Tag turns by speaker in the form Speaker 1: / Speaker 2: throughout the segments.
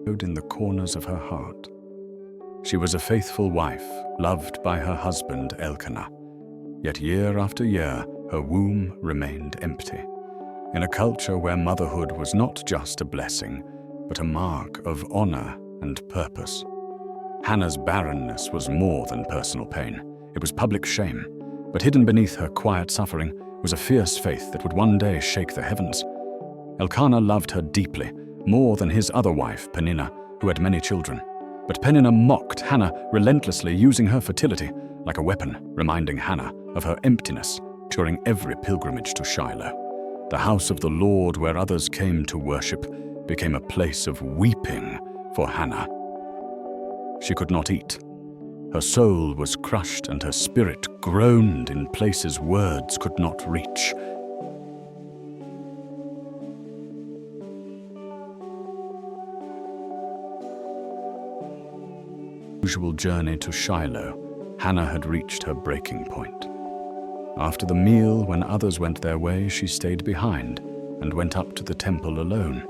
Speaker 1: in the corners of her heart. She was a faithful wife, loved by her husband Elkanah. Yet year after year, her womb remained empty. In a culture where motherhood was not just a blessing, but a mark of honor and purpose. Hannah's barrenness was more than personal pain. It was public shame, but hidden beneath her quiet suffering was a fierce faith that would one day shake the heavens. Elkanah loved her deeply, more than his other wife, Peninnah, who had many children. But Peninnah mocked Hannah relentlessly, using her fertility like a weapon, reminding Hannah of her emptiness during every pilgrimage to Shiloh. The house of the Lord, where others came to worship, became a place of weeping for Hannah. She could not eat. Her soul was crushed and her spirit groaned in places words could not reach. Usual journey to Shiloh, Hannah had reached her breaking point. After the meal, when others went their way, she stayed behind and went up to the temple alone.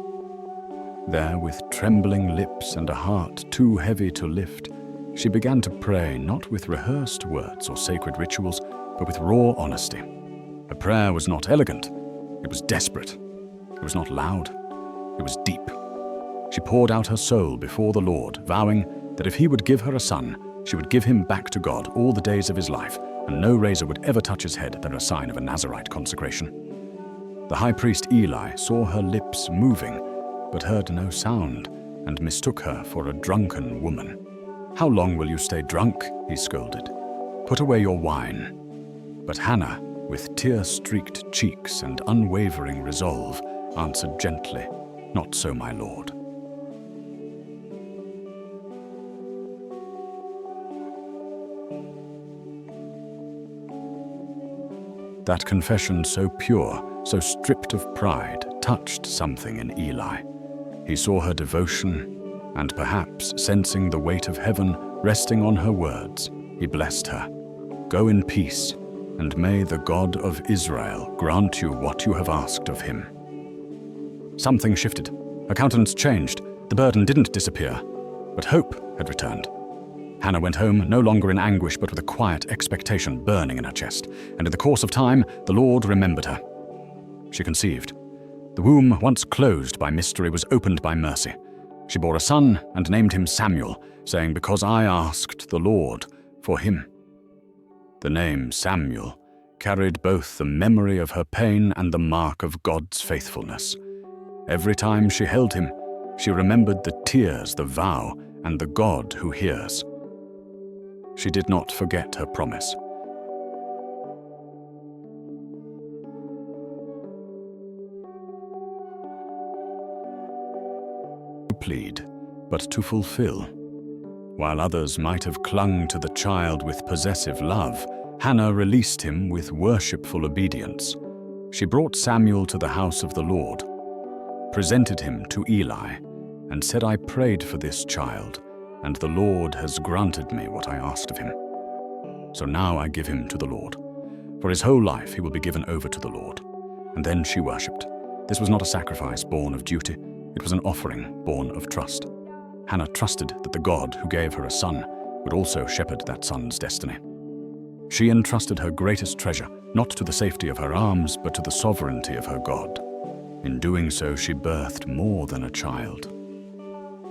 Speaker 1: There, with trembling lips and a heart too heavy to lift, she began to pray, not with rehearsed words or sacred rituals, but with raw honesty. Her prayer was not elegant, it was desperate. It was not loud, it was deep. She poured out her soul before the Lord, vowing that if he would give her a son, she would give him back to God all the days of his life, and no razor would ever touch his head than a sign of a Nazirite consecration. The high priest Eli saw her lips moving, but heard no sound, and mistook her for a drunken woman. "How long will you stay drunk?" he scolded. "Put away your wine." But Hannah, with tear-streaked cheeks and unwavering resolve, answered gently, "Not so, my lord." That confession, so pure, so stripped of pride, touched something in Eli. He saw her devotion, and perhaps sensing the weight of heaven resting on her words, he blessed her. "Go in peace, and may the God of Israel grant you what you have asked of him." Something shifted. Her countenance changed. The burden didn't disappear, but hope had returned. Hannah went home, no longer in anguish, but with a quiet expectation burning in her chest. And in the course of time, the Lord remembered her. She conceived. The womb, once closed by mystery, was opened by mercy. She bore a son and named him Samuel, saying, "Because I asked the Lord for him." The name Samuel carried both the memory of her pain and the mark of God's faithfulness. Every time she held him, she remembered the tears, the vow, and the God who hears. She did not forget her promise. To plead, but to fulfill. While others might have clung to the child with possessive love, Hannah released him with worshipful obedience. She brought Samuel to the house of the Lord, presented him to Eli, and said, "I prayed for this child, and the Lord has granted me what I asked of him. So now I give him to the Lord. For his whole life he will be given over to the Lord." And then she worshipped. This was not a sacrifice born of duty. It was an offering born of trust. Hannah trusted that the God who gave her a son would also shepherd that son's destiny. She entrusted her greatest treasure, not to the safety of her arms, but to the sovereignty of her God. In doing so, she birthed more than a child.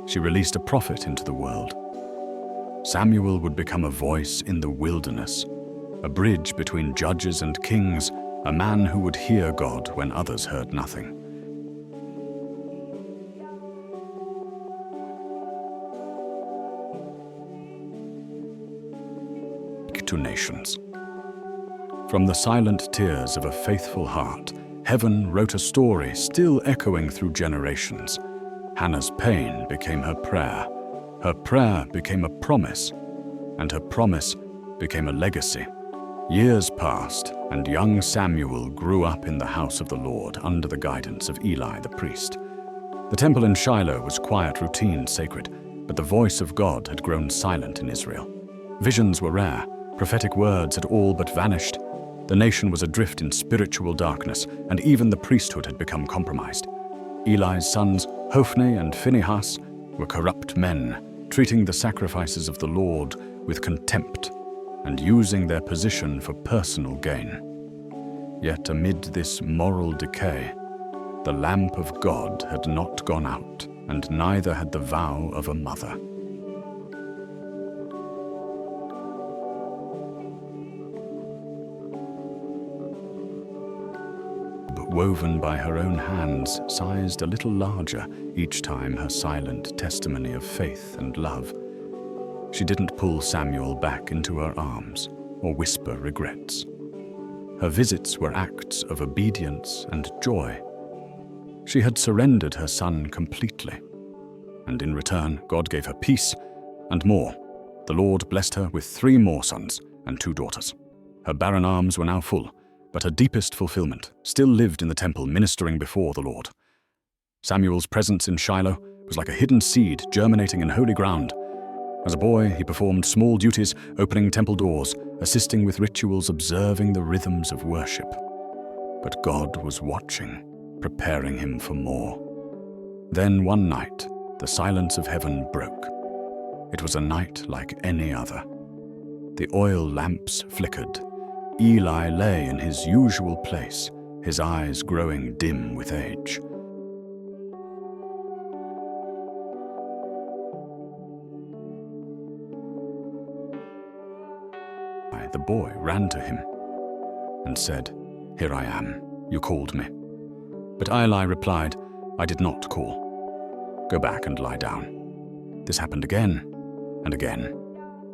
Speaker 1: She released a prophet into the world. Samuel would become a voice in the wilderness, a bridge between judges and kings, a man who would hear God when others heard nothing. To nations. From the silent tears of a faithful heart, heaven wrote a story still echoing through generations. Hannah's pain became her prayer became a promise, and her promise became a legacy. Years passed, and young Samuel grew up in the house of the Lord under the guidance of Eli the priest. The temple in Shiloh was quiet, routine, sacred, but the voice of God had grown silent in Israel. Visions were rare, prophetic words had all but vanished. The nation was adrift in spiritual darkness, and even the priesthood had become compromised. Eli's sons, Hophni and Phinehas, were corrupt men, treating the sacrifices of the Lord with contempt and using their position for personal gain. Yet amid this moral decay, the lamp of God had not gone out, and neither had the vow of a mother. Woven by her own hands, sized a little larger each time her silent testimony of faith and love. She didn't pull Samuel back into her arms or whisper regrets. Her visits were acts of obedience and joy. She had surrendered her son completely, and in return, God gave her peace and more. The Lord blessed her with 3 more sons and 2 daughters. Her barren arms were now full, but her deepest fulfillment still lived in the temple ministering before the Lord. Samuel's presence in Shiloh was like a hidden seed germinating in holy ground. As a boy, he performed small duties, opening temple doors, assisting with rituals, observing the rhythms of worship. But God was watching, preparing him for more. Then one night, the silence of heaven broke. It was a night like any other. The oil lamps flickered. Eli lay in his usual place, his eyes growing dim with age. The boy ran to him and said, "Here I am. You called me." But Eli replied, "I did not call. Go back and lie down." This happened again and again.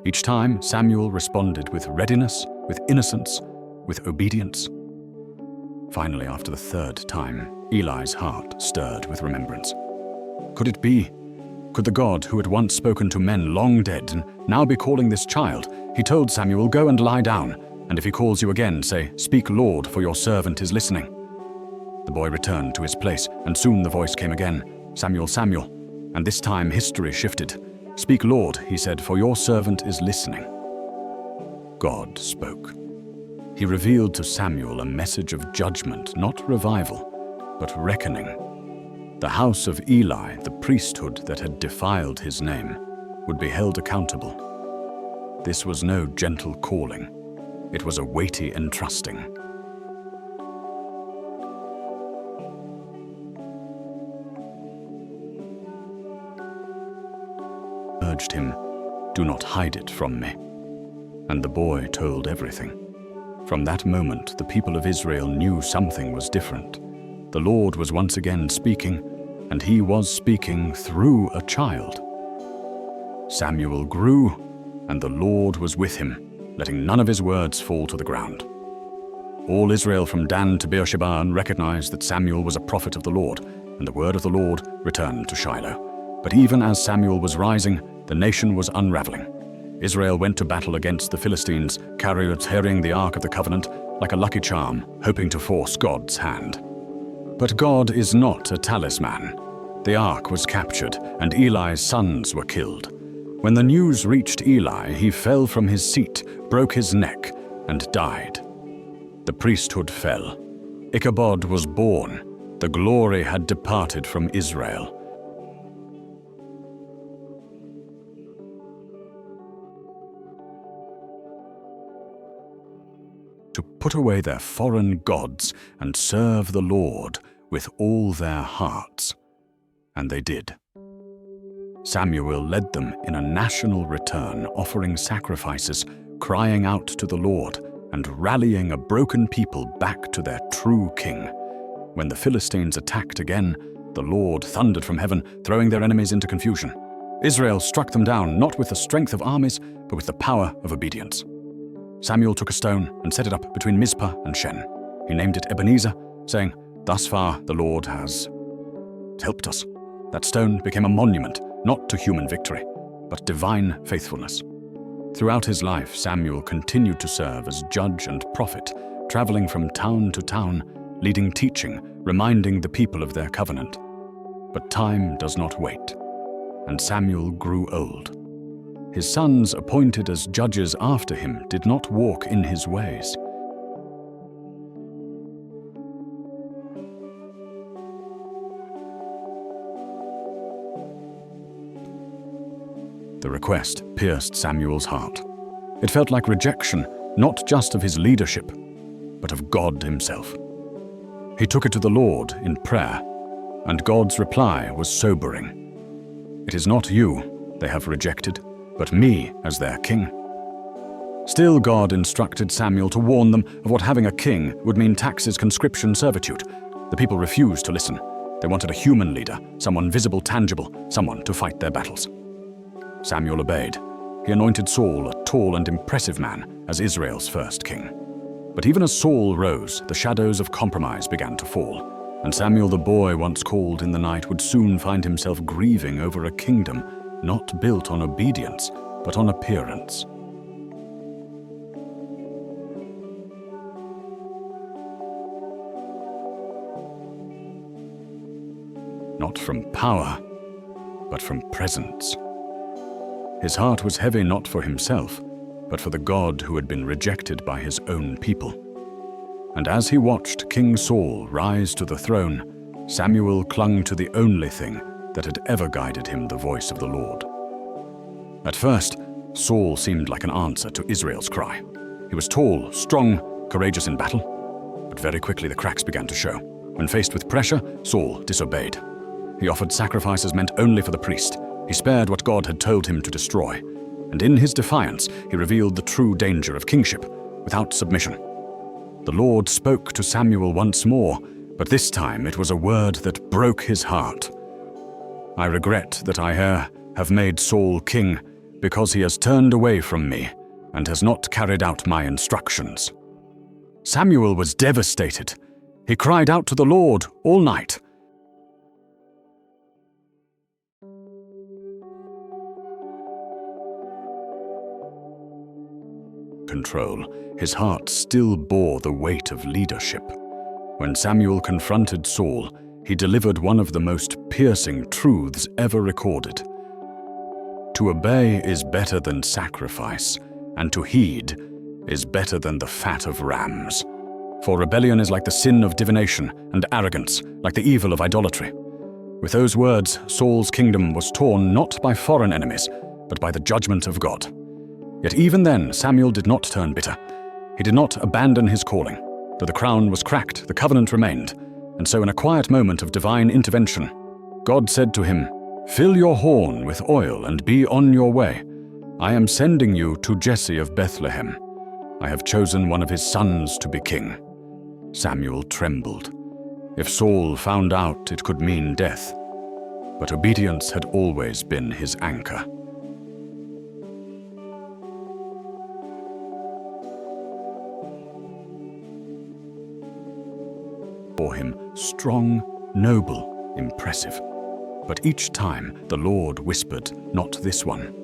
Speaker 1: Each time, Samuel responded with readiness, with innocence, with obedience. Finally, after the 3rd time, Eli's heart stirred with remembrance. Could it be? Could the God who had once spoken to men long dead and now be calling this child? He told Samuel, "Go and lie down, and if he calls you again, say, 'Speak, Lord, for your servant is listening.'" The boy returned to his place, and soon the voice came again, "Samuel, Samuel." And this time history shifted. "Speak, Lord," he said, "for your servant is listening." God spoke. He revealed to Samuel a message of judgment, not revival, but reckoning. The house of Eli, the priesthood that had defiled his name, would be held accountable. This was no gentle calling. It was a weighty entrusting. Urged him, "Do not hide it from me." And the boy told everything. From that moment, the people of Israel knew something was different. The Lord was once again speaking, and he was speaking through a child. Samuel grew, and the Lord was with him, letting none of his words fall to the ground. All Israel from Dan to Beersheba recognized that Samuel was a prophet of the Lord, and the word of the Lord returned to Shiloh. But even as Samuel was rising, the nation was unraveling. Israel went to battle against the Philistines, carrying the Ark of the Covenant like a lucky charm, hoping to force God's hand. But God is not a talisman. The Ark was captured, and Eli's sons were killed. When the news reached Eli, he fell from his seat, broke his neck, and died. The priesthood fell. Ichabod was born. The glory had departed from Israel. To put away their foreign gods and serve the Lord with all their hearts. And they did. Samuel led them in a national return, offering sacrifices, crying out to the Lord, and rallying a broken people back to their true king. When the Philistines attacked again, the Lord thundered from heaven, throwing their enemies into confusion. Israel struck them down, not with the strength of armies, but with the power of obedience. Samuel took a stone and set it up between Mizpah and Shen. He named it Ebenezer, saying, "Thus far the Lord has helped us." That stone became a monument, not to human victory, but divine faithfulness. Throughout his life, Samuel continued to serve as judge and prophet, traveling from town to town, leading teaching, reminding the people of their covenant. But time does not wait, and Samuel grew old. His sons, appointed as judges after him, did not walk in his ways. The request pierced Samuel's heart. It felt like rejection, not just of his leadership, but of God himself. He took it to the Lord in prayer, and God's reply was sobering. "It is not you they have rejected, but me as their king." Still, God instructed Samuel to warn them of what having a king would mean: taxes, conscription, servitude. The people refused to listen. They wanted a human leader, someone visible, tangible, someone to fight their battles. Samuel obeyed. He anointed Saul, a tall and impressive man, as Israel's first king. But even as Saul rose, the shadows of compromise began to fall, and Samuel the boy once called in the night would soon find himself grieving over a kingdom not built on obedience, but on appearance. Not from power, but from presence. His heart was heavy not for himself, but for the God who had been rejected by his own people. And as he watched King Saul rise to the throne, Samuel clung to the only thing that had ever guided him, the voice of the Lord. At first, Saul seemed like an answer to Israel's cry. He was tall, strong, courageous in battle, but very quickly the cracks began to show. When faced with pressure, Saul disobeyed. He offered sacrifices meant only for the priest. He spared what God had told him to destroy. And in his defiance, he revealed the true danger of kingship without submission. The Lord spoke to Samuel once more, but this time it was a word that broke his heart. "I regret that I have made Saul king, because he has turned away from me and has not carried out my instructions." Samuel was devastated. He cried out to the Lord all night. Control, his heart still bore the weight of leadership. When Samuel confronted Saul, he delivered one of the most piercing truths ever recorded. To obey is better than sacrifice, and to heed is better than the fat of rams. For rebellion is like the sin of divination, and arrogance like the evil of idolatry. With those words, Saul's kingdom was torn not by foreign enemies, but by the judgment of God. Yet even then, Samuel did not turn bitter. He did not abandon his calling. Though the crown was cracked, the covenant remained. And so in a quiet moment of divine intervention, God said to him, "Fill your horn with oil and be on your way. I am sending you to Jesse of Bethlehem. I have chosen one of his sons to be king." Samuel trembled. If Saul found out, it could mean death. But obedience had always been his anchor. For him, strong, noble, impressive. But each time the Lord whispered, "Not this one,"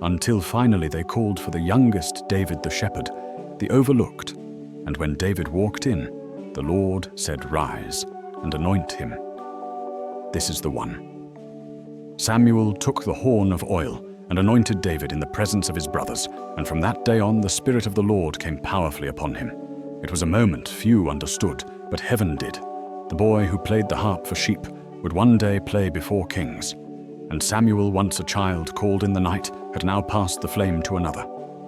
Speaker 1: until finally they called for the youngest David the shepherd, the overlooked. And when David walked in, the Lord said, "Rise and anoint him. This is the one." Samuel took the horn of oil and anointed David in the presence of his brothers, and from that day on the Spirit of the Lord came powerfully upon him. It was a moment few understood, but heaven did. The boy who played the harp for sheep would one day play before kings. And Samuel, once a child called in the night, had now passed the flame to another.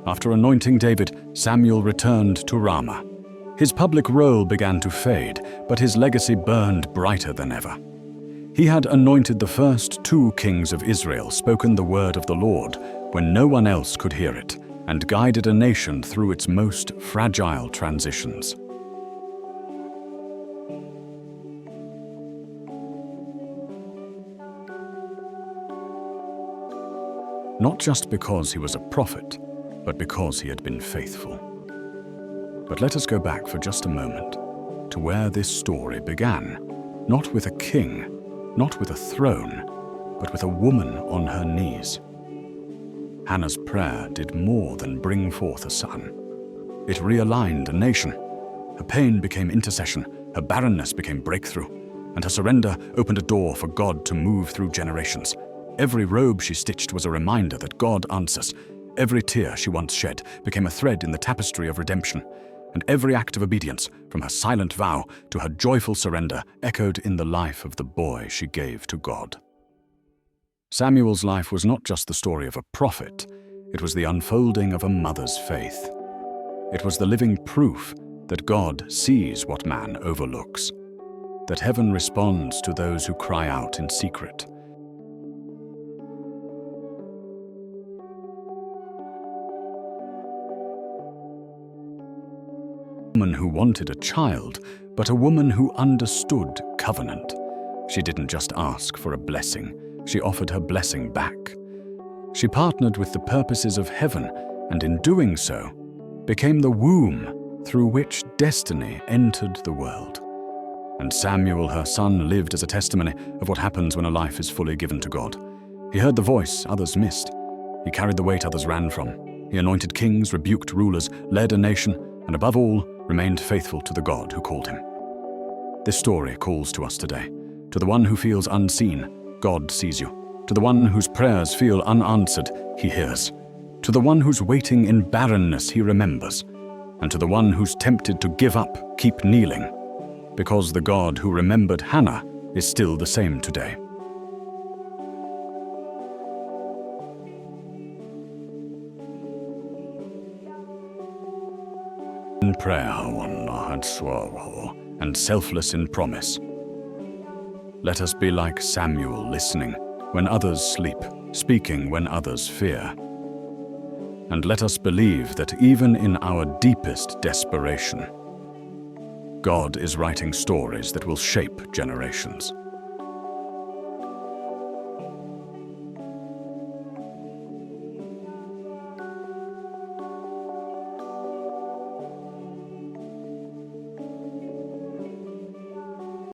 Speaker 1: After anointing David, Samuel returned to Ramah. His public role began to fade, but his legacy burned brighter than ever. He had anointed the first 2 kings of Israel, spoken the word of the Lord when no one else could hear it, and guided a nation through its most fragile transitions. Not just because he was a prophet, but because he had been faithful. But let us go back for just a moment to where this story began, not with a king, not with a throne, but with a woman on her knees. Hannah's prayer did more than bring forth a son. It realigned a nation. Her pain became intercession, her barrenness became breakthrough, and her surrender opened a door for God to move through generations. Every robe she stitched was a reminder that God answers. Every tear she once shed became a thread in the tapestry of redemption. And every act of obedience, from her silent vow to her joyful surrender, echoed in the life of the boy she gave to God. Samuel's life was not just the story of a prophet, it was the unfolding of a mother's faith. It was the living proof that God sees what man overlooks, that heaven responds to those who cry out in secret. A woman who wanted a child, but a woman who understood covenant. She didn't just ask for a blessing, she offered her blessing back. She partnered with the purposes of heaven, and in doing so, became the womb through which destiny entered the world. And Samuel, her son, lived as a testimony of what happens when a life is fully given to God. He heard the voice others missed. He carried the weight others ran from. He anointed kings, rebuked rulers, led a nation, and above all, remained faithful to the God who called him. This story calls to us today. To the one who feels unseen, God sees you. To the one whose prayers feel unanswered, he hears. To the one who's waiting in barrenness, he remembers. And to the one who's tempted to give up, keep kneeling. Because the God who remembered Hannah is still the same today. In prayer, and selfless in promise. Let us be like Samuel, listening when others sleep, speaking when others fear. And let us believe that even in our deepest desperation, God is writing stories that will shape generations.